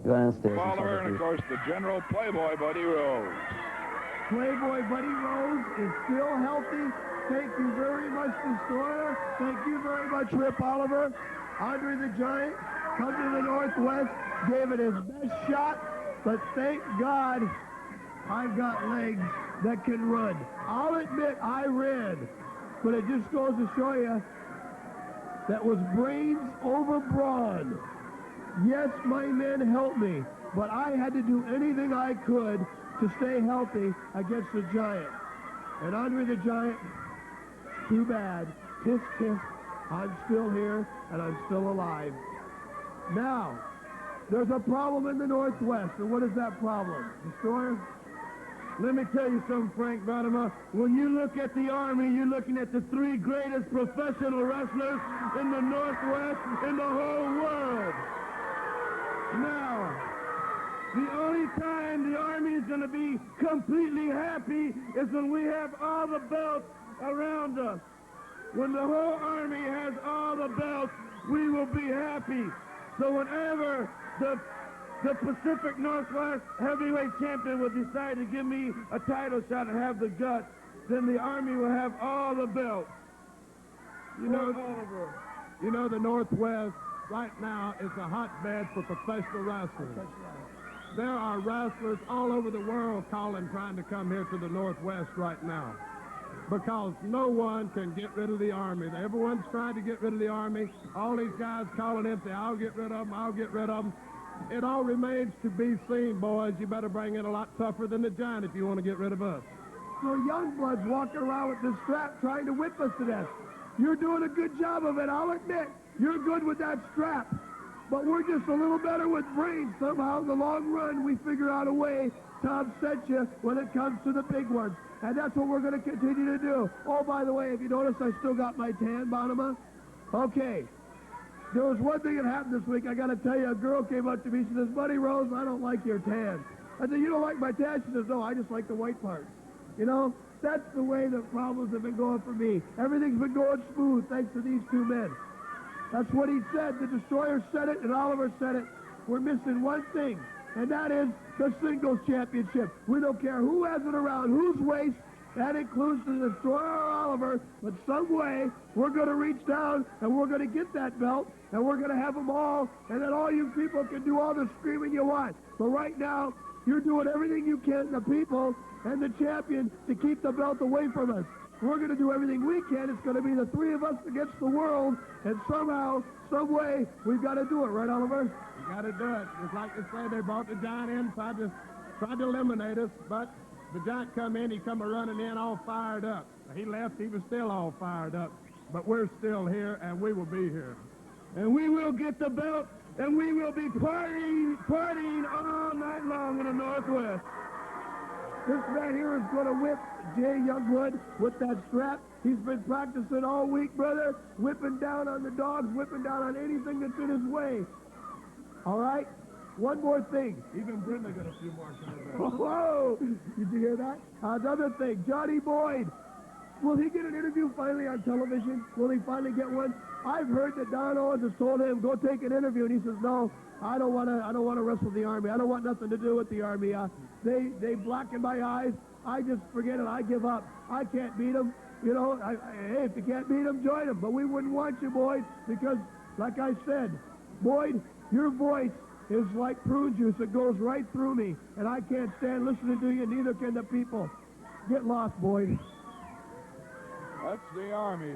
Go downstairs. Follower, and of course, the General Playboy Buddy Rose. Playboy Buddy Rose is still healthy. Thank you very much, Destroyer. Thank you very much, Rip Oliver. Andre the Giant, come to the Northwest, gave it his best shot, but thank God I've got legs that can run. I'll admit I ran, but it just goes to show you that was brains over brawn. Yes, my men helped me, but I had to do anything I could to stay healthy against the Giant. And Andre the Giant, too bad. Tisk, tisk. I'm still here, and I'm still alive. Now, there's a problem in the Northwest, and what is that problem? Destroyer? Let me tell you something, Frank Vladimir. When you look at the Army, you're looking at the 3 greatest professional wrestlers in the Northwest in the whole world. Now, the only time the Army is going to be completely happy is when we have all the belts around us. When the whole Army has all the belts, we will be happy. So whenever the Pacific Northwest heavyweight champion will decide to give me a title shot and have the guts, then the Army will have all the belts. You know, the Northwest right now is a hotbed for professional wrestling. There are wrestlers all over the world calling, trying to come here to the Northwest right now, because no one can get rid of the Army. Everyone's trying to get rid of the Army. All these guys calling in, say, I'll get rid of them, I'll get rid of them. It all remains to be seen, boys. You better bring it a lot tougher than the Giant if you want to get rid of us. So Youngblood's walking around with this strap trying to whip us to death. You're doing a good job of it, I'll admit. You're good with that strap. But we're just a little better with brains. Somehow, in the long run, we figure out a way to upset you when it comes to the big ones. And that's what we're going to continue to do. Oh, by the way, if you notice, I still got my tan, Bonema. Okay. There was one thing that happened this week. I got to tell you, a girl came up to me. She says, Buddy Rose, I don't like your tan. I said, you don't like my tan? She says, no, I just like the white parts. You know, that's the way the problems have been going for me. Everything's been going smooth thanks to these 2 men. That's what he said. The Destroyer said it, and Oliver said it. We're missing one thing, and that is the singles championship. We don't care who has it around whose waist. That includes the Destroyer or Oliver, but some way we're going to reach down and we're going to get that belt and we're going to have them all, and then all you people can do all the screaming you want. But right now, you're doing everything you can, the people and the champion, to keep the belt away from us. We're going to do everything we can. It's going to be the 3 of us against the world, and somehow, some way, we've got to do it, right, Oliver? We got to do it. Just like they say, they brought the Giant in, tried to eliminate us, but the Giant come in, he come running in all fired up. He left, he was still all fired up. But we're still here, and we will be here. And we will get the belt, and we will be partying all night long in the Northwest. This man here is going to whip Jay Youngblood with that strap. He's been practicing all week, brother, whipping down on the dogs, whipping down on anything that's in his way. All right? One more thing. Even Brenda got a few more coming back. Whoa! Did you hear that? Another thing. Johnny Boyd. Will he get an interview finally on television? Will he finally get one? I've heard that Don Owens has told him, go take an interview, and he says, no, I don't want to wrestle the Army. I don't want nothing to do with the Army. They blacken my eyes. I just forget it. I give up. I can't beat them. You know, hey, if you can't beat them, join them. But we wouldn't want you, Boyd, because, like I said, Boyd, your voice is like prune juice. It goes right through me, and I can't stand listening to you, neither can the people. Get lost, Boyd. That's the Army.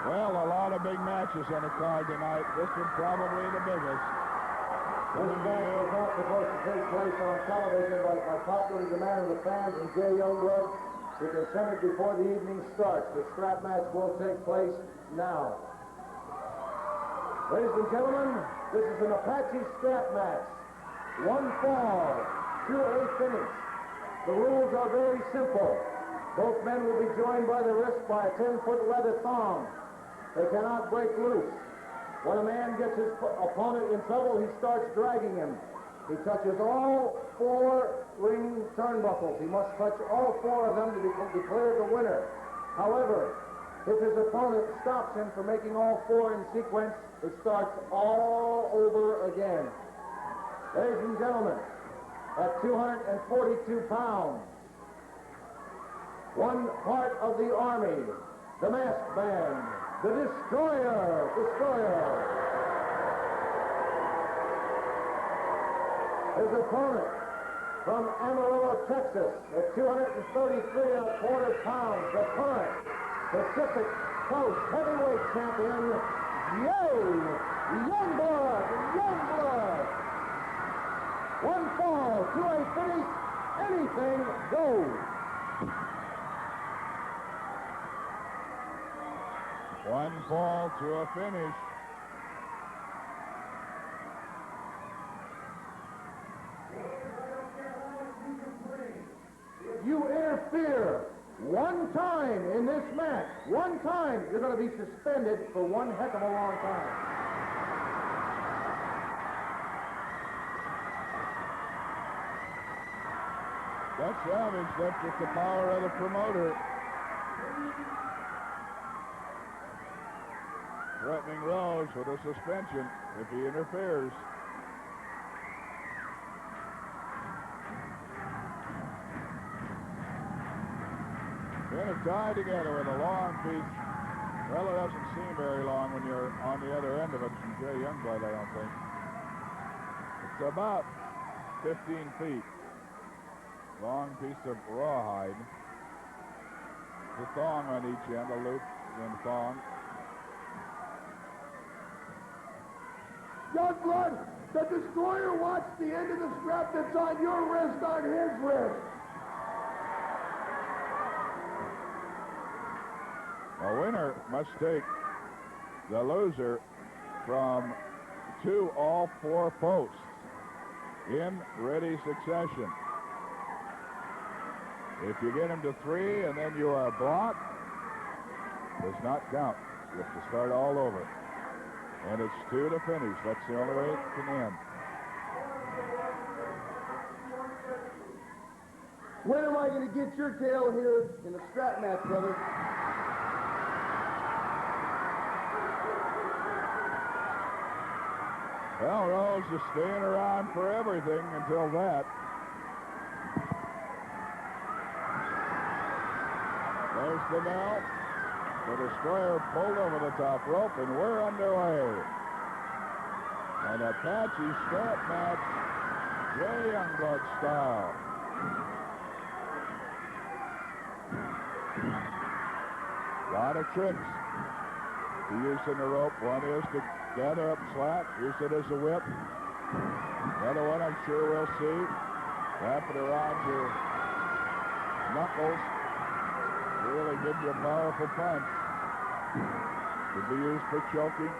Well, a lot of big matches on the card tonight. This is probably the biggest. This match was not supposed to take place on television, but by popular demand of the fans and Jay Youngblood, we consented before the evening starts. The strap match will take place now. Ladies and gentlemen, this is an Apache strap match. 1 fall, 2 a finish. The rules are very simple. Both men will be joined by the wrist by a 10-foot leather thong. They cannot break loose. When a man gets his opponent in trouble, he starts dragging him. He touches all 4 ring turnbuckles. He must touch all 4 of them to be declared the winner. However, if his opponent stops him from making all 4 in sequence, it starts all over again. Ladies and gentlemen, at 242 pounds, one part of the Army, the masked band, the Destroyer. His opponent from Amarillo, Texas, at 233¼ pounds, the current Pacific Coast heavyweight champion, Youngblood. One fall to a finish, anything goes. One fall to a finish. You interfere one time in this match, one time, you're going to be suspended for one heck of a long time. That's savage. That's just the power of the promoter. Threatening Rose with a suspension if he interferes. Then it's tied together with a long piece. Well, it doesn't seem very long when you're on the other end of it from Jay Youngblood, I don't think. It's about 15 feet. Long piece of rawhide. The thong on each end, a loop and thong. Youngblood, the Destroyer wants the end of the strap that's on your wrist on his wrist. A winner must take the loser from 2 all 4 posts in ready succession. If you get him to 3 and then you are blocked, does not count. You have to start all over. And it's 2 to finish. That's the only way it can end. When am I going to get your tail here in the strap match, brother? Well, Rose is staying around for everything until that. There's the bell. The Destroyer pulled over the top rope, and we're underway. An Apache strap match, Jay Youngblood style. A lot of tricks to use in the rope. One is to gather up slack, use it as a whip. Another one I'm sure we'll see. Wrap it around your knuckles. Really give you a powerful punch. Could be used for choking.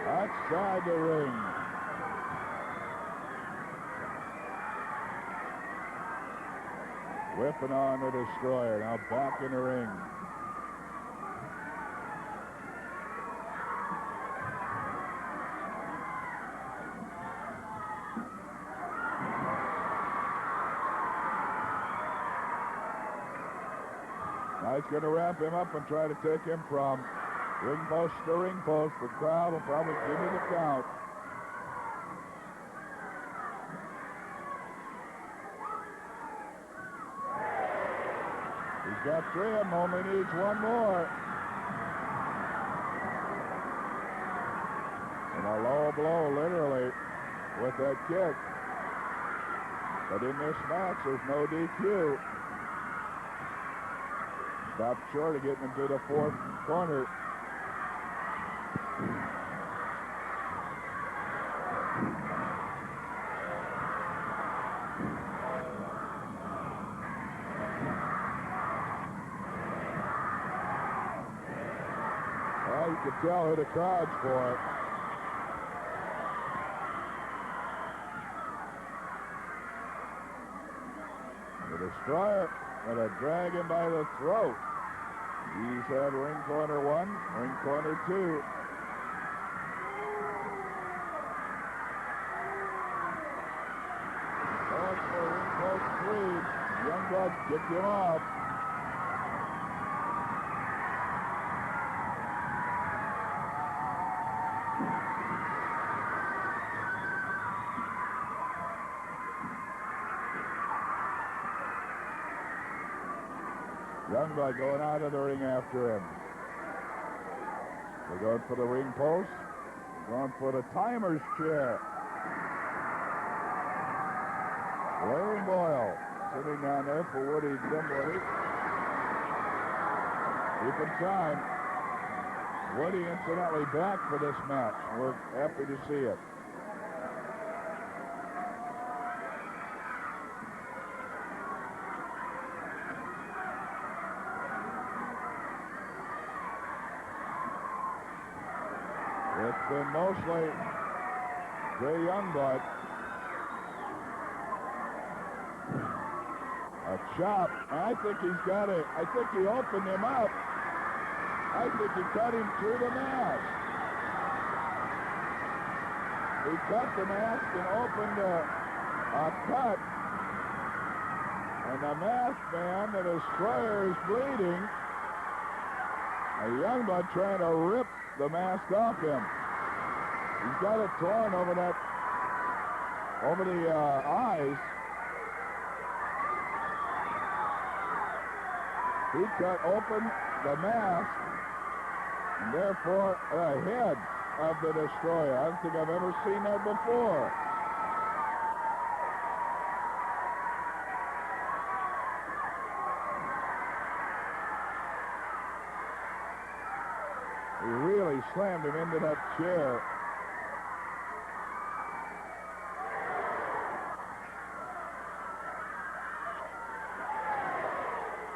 Outside the ring. Whipping on the Destroyer. Now back in the ring. Now he's going to wrap him up and try to take him from ring post to ring post. The crowd will probably give him the count. He's got 3 of them, only needs 1 more. And a low blow, literally, with that kick. But in this match, there's no DQ. Stopped short of getting him to the 4th corner. can tell who the crowd's for. The Destroyer gonna drag him by the throat. He's had ring corner 1, ring corner 2. Going for ring post 3. Youngblood kicked him off. Youngblood going out of the ring after him. They're going for the ring post. Going for the timer's chair. Larry Boyle sitting down there for Woody Dimwoody. Keeping time. Woody incidentally back for this match. We're happy to see it. It's been mostly Jay Youngblood. A chop. I think he's got it. I think he opened him up. I think he cut him through the mask. He cut the mask and opened a cut. And the masked man, the Destroyer, is bleeding. A Youngblood trying to rip the mask off him. He's got it torn over the eyes. He cut open the mask, and therefore the head of the Destroyer. I don't think I've ever seen that before. He really slammed him into that chair.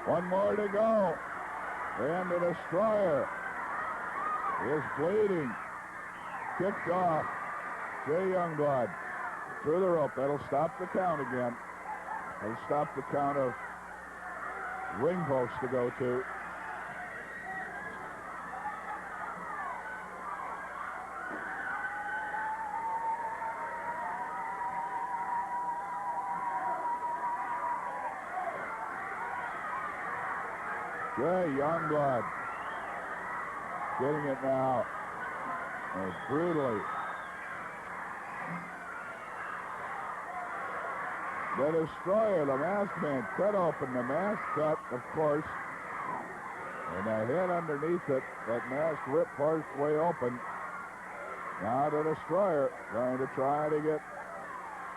One more to go. And the Destroyer is bleeding. Kicked off. Jay Youngblood through the rope. That'll stop the count again. That'll stop the count of ring posts to go to. Jay Youngblood getting it now. And brutally. The Destroyer, the masked man, cut open the mask cut, of course. And the head underneath it, that mask ripped partially open. Now the Destroyer going to try to get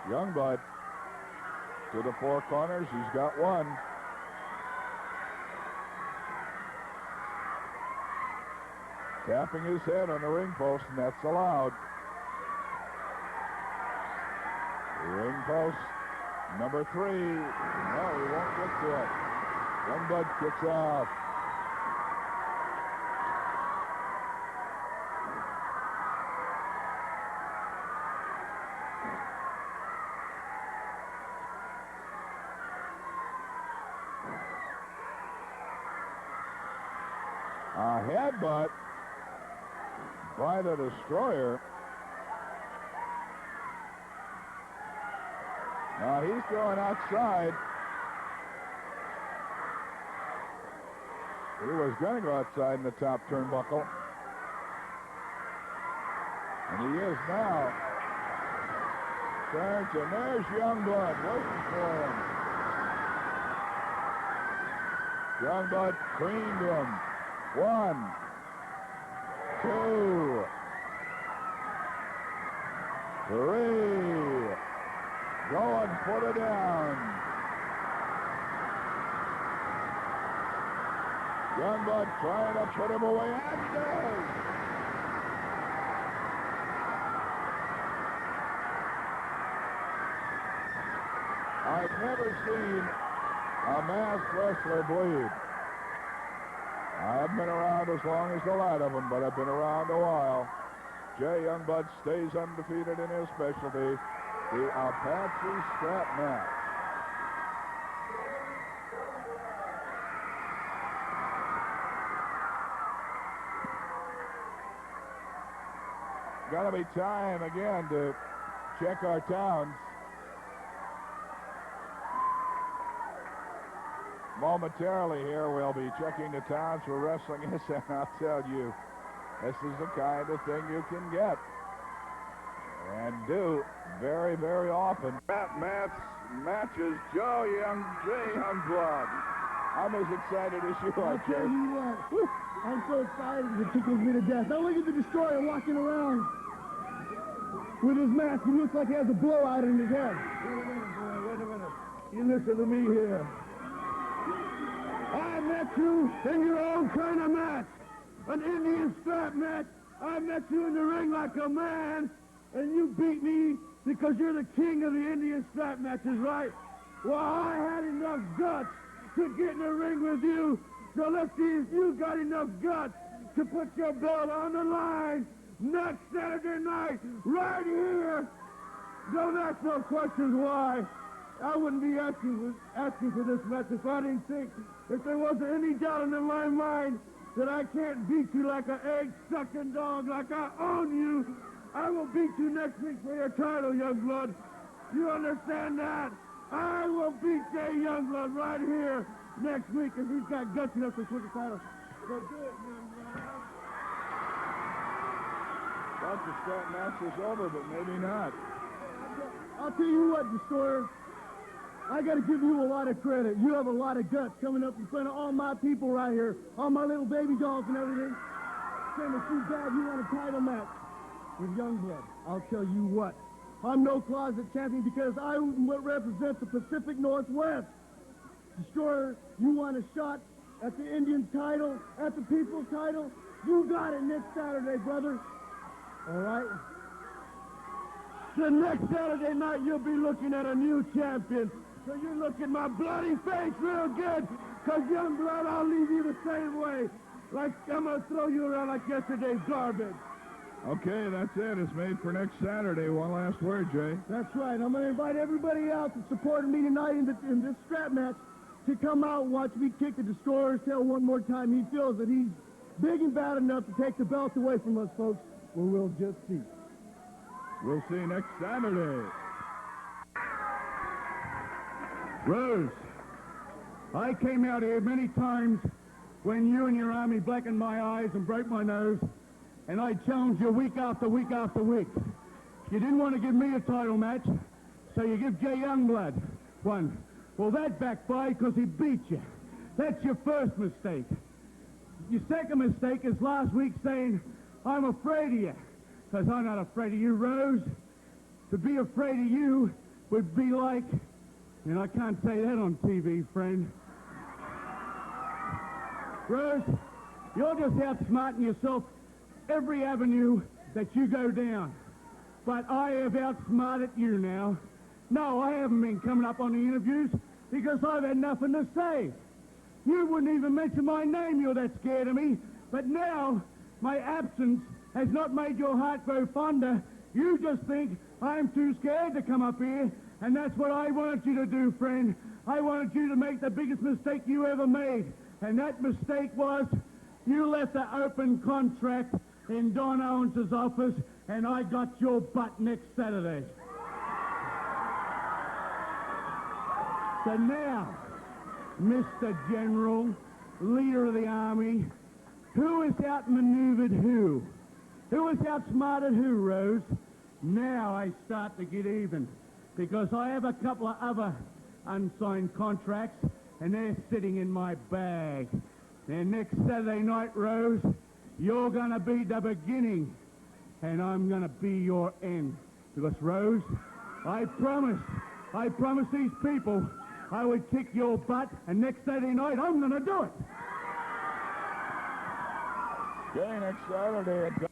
Youngblood to the four corners. He's got one. Tapping his head on the ring post, and that's allowed. Ring post number 3. No, he won't get to it. Youngblood kicks off. A headbutt by the Destroyer. Now he's going outside. He was going to go outside in the top turnbuckle. And he is now. Turns, and there's Youngblood waiting for him. Youngblood creamed him. 1, 2, 3. Go and put it down. Youngblood trying to put him away, and he does. I've never seen a masked wrestler bleed. I Haven't been around as long as a lot of them, but I've been around a while. Jay Youngblood stays undefeated in his specialty, the Apache strap match. Got to be time again to check our towns. Momentarily here, we'll be checking the towns for wrestling, and I'll tell you, this is the kind of thing you can get and do very, very often. Matt matches Jay Youngblood. I'm as excited as you are, I'll tell Jay. you what, I'm so excited it tickles me to death. Now look at the Destroyer walking around with his mask. He looks like he has a blowout in his head. Wait a minute, boy, wait a minute. You listen to me here. I met you in your own kind of match, an Indian strap match. I met you in the ring like a man, and you beat me because you're the king of the Indian strap matches, right? Well, I had enough guts to get in the ring with you, so let's see if you got enough guts to put your belt on the line next Saturday night, right here. Don't ask no questions why. I wouldn't be asking for this match if I didn't think, if there wasn't any doubt in my mind that I can't beat you like an egg-sucking dog, like I own you. I will beat you next week for your title, Youngblood. You understand that? I will beat Jay Youngblood right here next week if he's got guts enough to switch the title. So do it, Youngblood. Thought the strap match was over, but maybe not. I'll tell you what, Destroyer. I got to give you a lot of credit. You have a lot of guts coming up in front of all my people right here, all my little baby dolls and everything. Saying that you dad, you want a title match with Youngblood. I'll tell you what. I'm no closet champion because I represent the Pacific Northwest. Destroyer, you want a shot at the Indian title, at the people's title? You got it next Saturday, brother. All right? The next Saturday night, you'll be looking at a new champion. So you look at my bloody face real good, because Youngblood, I'll leave you the same way. Like I'm going to throw you around like yesterday's garbage. Okay, that's it. It's made for next Saturday. One last word, Jay. That's right. I'm going to invite everybody out that supported me tonight in this strap match to come out and watch me kick the Destroyer's tail one more time. He feels that he's big and bad enough to take the belt away from us, folks. Well, we'll just see. We'll see you next Saturday. Rose, I came out here many times when you and your army blackened my eyes and broke my nose, and I challenged you week after week after week. You didn't want to give me a title match, so you give Jay Youngblood one. Well, that backfired because he beat you. That's your first mistake. Your second mistake is last week saying, I'm afraid of you, because I'm not afraid of you, Rose. To be afraid of you would be like, and I can't say that on TV, friend. Rose, you're just outsmarting yourself every avenue that you go down. But I have outsmarted you now. No, I haven't been coming up on the interviews because I've had nothing to say. You wouldn't even mention my name, you're that scared of me. But now, my absence has not made your heart grow fonder. You just think I'm too scared to come up here, and that's what I wanted you to do, friend. I wanted you to make the biggest mistake you ever made, and that mistake was you left the open contract in Don Owens' office, and I got your butt next Saturday. So now, Mr. General, leader of the army, who has outmaneuvered who? Who has outsmarted who, Rose? Now I start to get even, because I have a couple of other unsigned contracts, and they're sitting in my bag. And next Saturday night, Rose, you're going to be the beginning, and I'm going to be your end. Because, Rose, I promised these people I would kick your butt, and next Saturday night, I'm going to do it. Okay, next Saturday at